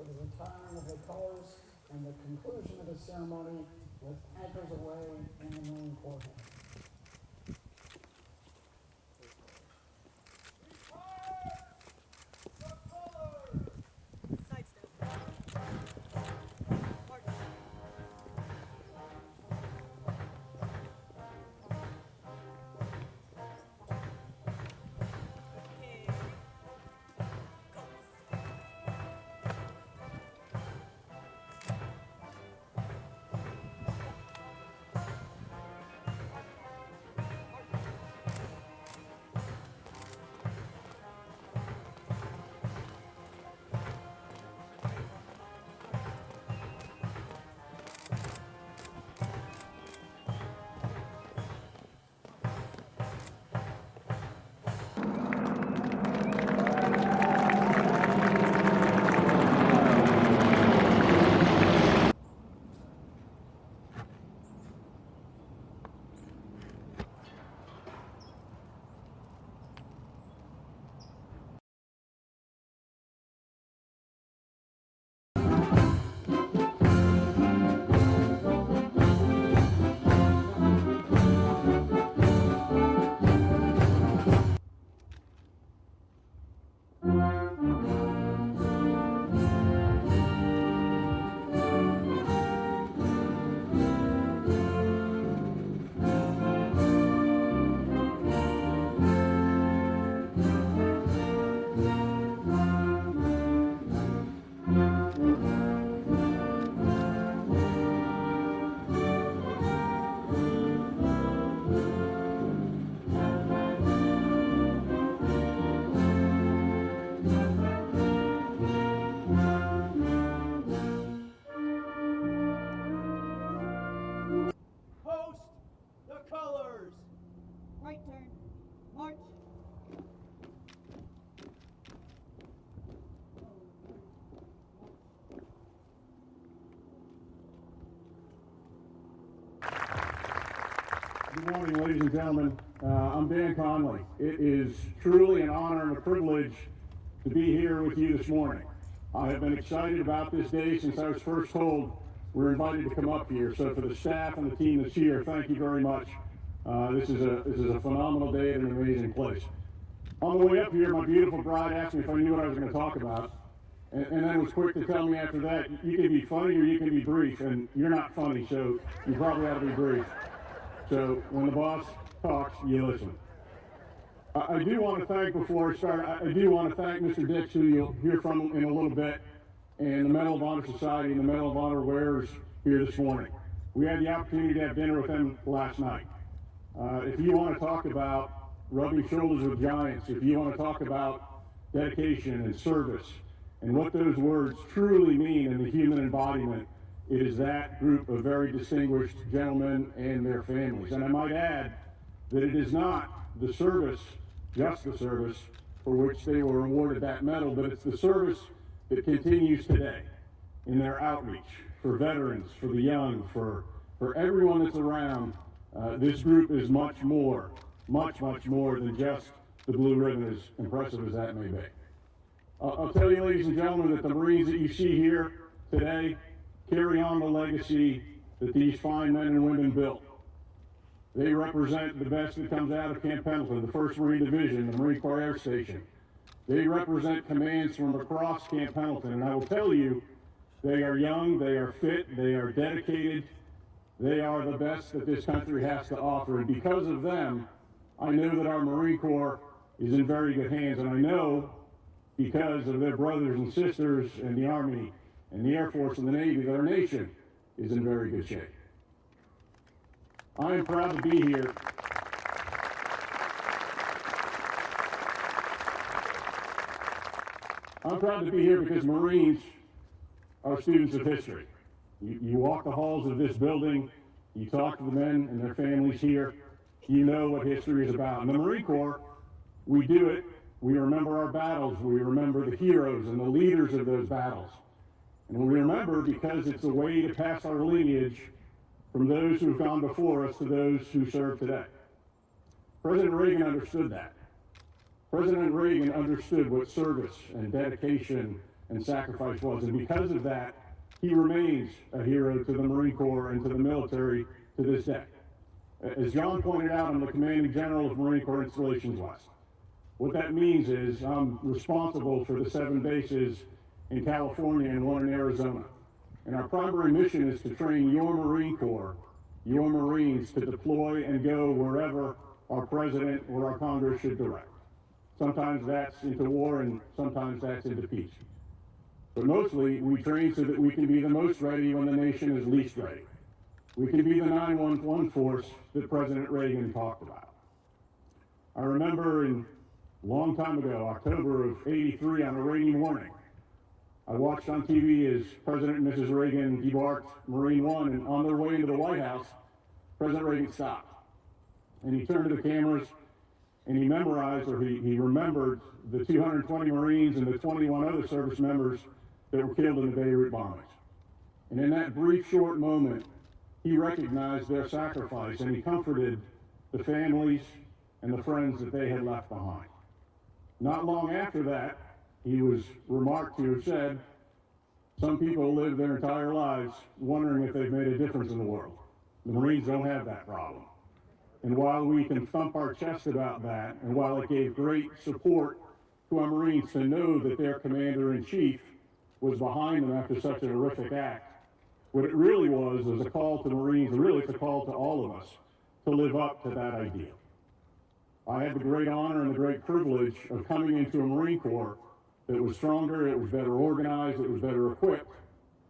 for the retiring of the colors and the conclusion of the ceremony with anchors away in the Marine Corps. Good morning, ladies and gentlemen. I'm Dan Conley. It is truly an honor and a privilege to be here with you this morning. I have been excited about this day since I was first told we're invited to come up here. So for the staff and the team that's here, thank you very much. This is a phenomenal day at an amazing place. On the way up here, my beautiful bride asked me if I knew what I was going to talk about, and then was quick to tell me after that, you can be funny or you can be brief, and you're not funny, so you probably ought to be brief. So when the boss talks, you listen. I do want to thank, before I start, I do want to thank Mr. Dix, who you'll hear from in a little bit, and the Medal of Honor Society and the Medal of Honor wearers here this morning. We had the opportunity to have dinner with them last night. If you want to talk about rubbing shoulders with giants, if you want to talk about dedication and service and what those words truly mean in the human embodiment, it is that group of very distinguished gentlemen and their families. And I might add that it is not the service, just the service, for which they were awarded that medal, but it's the service that continues today in their outreach for veterans, for the young, for everyone that's around. This group is much more than just the blue ribbon, as impressive as that may be. I'll tell you, ladies and gentlemen, that the Marines that you see here today carry on the legacy that these fine men and women built. They represent the best that comes out of Camp Pendleton, the 1st Marine Division, the Marine Corps Air Station. They represent commands from across Camp Pendleton, and I will tell you, they are young, they are fit, they are dedicated, they are the best that this country has to offer, and because of them, I know that our Marine Corps is in very good hands, and I know because of their brothers and sisters in the Army and the Air Force and the Navy, that our nation is in very good shape. I am proud to be here. I'm proud to be here because Marines are students of history. You walk the halls of this building, you talk to the men and their families here, you know what history is about. In the Marine Corps, we do it. We remember our battles. We remember the heroes and the leaders of those battles. And we remember because it's a way to pass our lineage from those who've gone before us to those who serve today. President Reagan understood that. President Reagan understood what service and dedication and sacrifice was. And because of that, he remains a hero to the Marine Corps and to the military to this day. As John pointed out, I'm the commanding general of Marine Corps Installations West. What that means is I'm responsible for the 7 bases in California and 1 in Arizona. And our primary mission is to train your Marine Corps, your Marines, to deploy and go wherever our president or our Congress should direct. Sometimes that's into war and sometimes that's into peace. But mostly we train so that we can be the most ready when the nation is least ready. We can be the 911 force that President Reagan talked about. I remember a long time ago, October of '83, on a rainy morning, I watched on TV as President and Mrs. Reagan debarked Marine One, and on their way into the White House, President Reagan stopped. And he turned to the cameras and he memorized, or he remembered, the 220 Marines and the 21 other service members that were killed in the Beirut bombings. And in that brief, short moment, he recognized their sacrifice and he comforted the families and the friends that they had left behind. Not long after that, he was remarked to have said, some people live their entire lives wondering if they've made a difference in the world. The Marines don't have that problem. And while we can thump our chest about that, and while it gave great support to our Marines to know that their commander-in-chief was behind them after such a horrific act, what it really was a call to Marines, and really it's a call to all of us, to live up to that ideal. I had the great honor and the great privilege of coming into a Marine Corps that was stronger, it was better organized, it was better equipped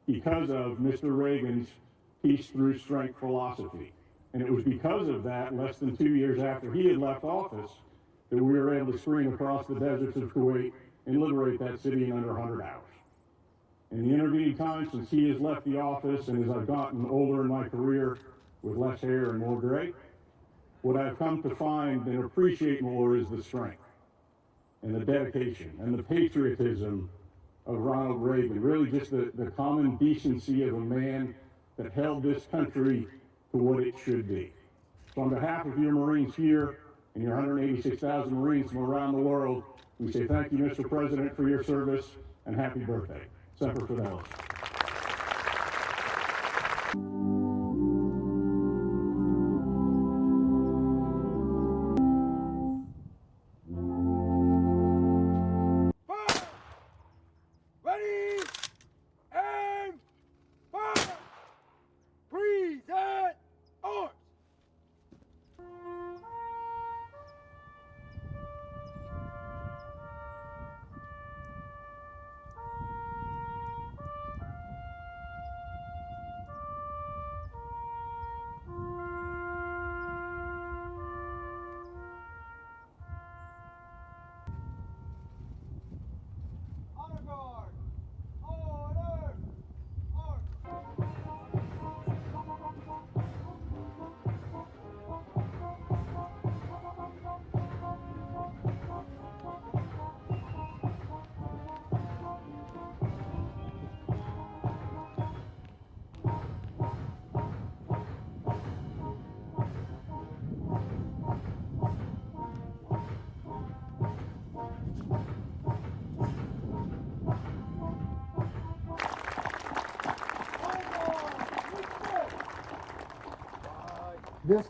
because of Mr. Reagan's peace through strength philosophy. And it was because of that, less than 2 years after he had left office, that we were able to spring across the deserts of Kuwait and liberate that city in under 100 hours. In the intervening time since he has left the office and as I've gotten older in my career with less hair and more gray, what I've come to find and appreciate more is the strength and the dedication and the patriotism of Ronald Reagan, really just the common decency of a man that held this country to what it should be. So on behalf of your Marines here and your 186,000 Marines from around the world, we say thank you, Mr. President, for your service and happy birthday. Semper Fidelis. Ready, and fire! Present arms! Honor guard! Order! This